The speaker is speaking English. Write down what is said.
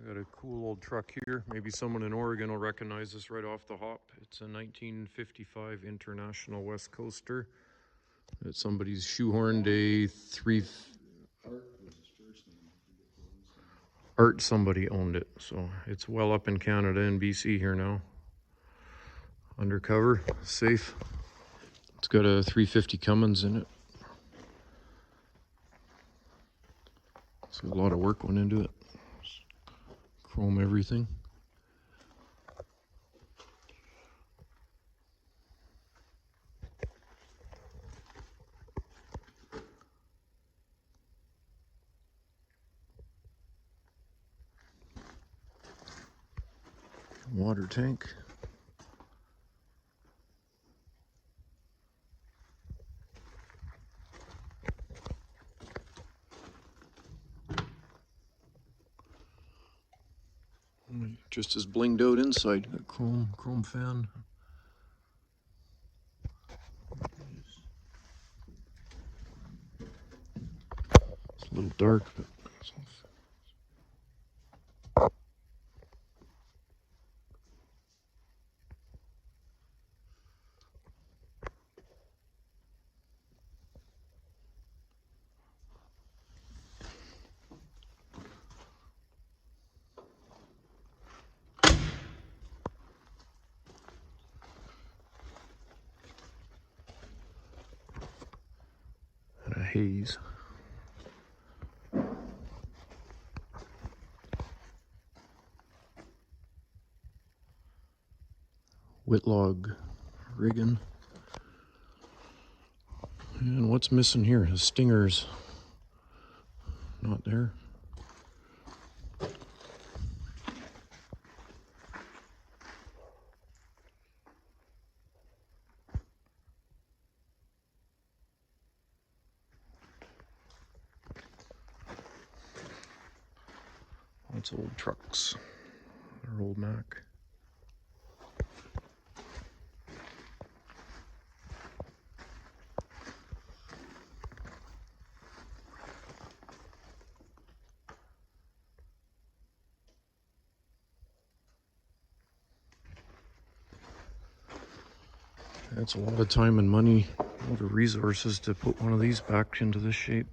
Got a cool old truck here. Maybe someone in Oregon will recognize this right off the hop. It's a 1955 International Westcoaster. It's somebody's shoehorned a Art somebody owned it. So it's well up in Canada and BC here now. Undercover, safe. It's got a 350 Cummins in it. So a lot of work went into it. Chrome everything. Water tank. Just as blinged out inside. Got chrome fan. It's a little dark, but and a haze. Whitlock rigging. And what's missing here? The stingers. Not there. That's old trucks. They're old Mac. That's a lot of time and money, a lot of resources to put one of these back into this shape.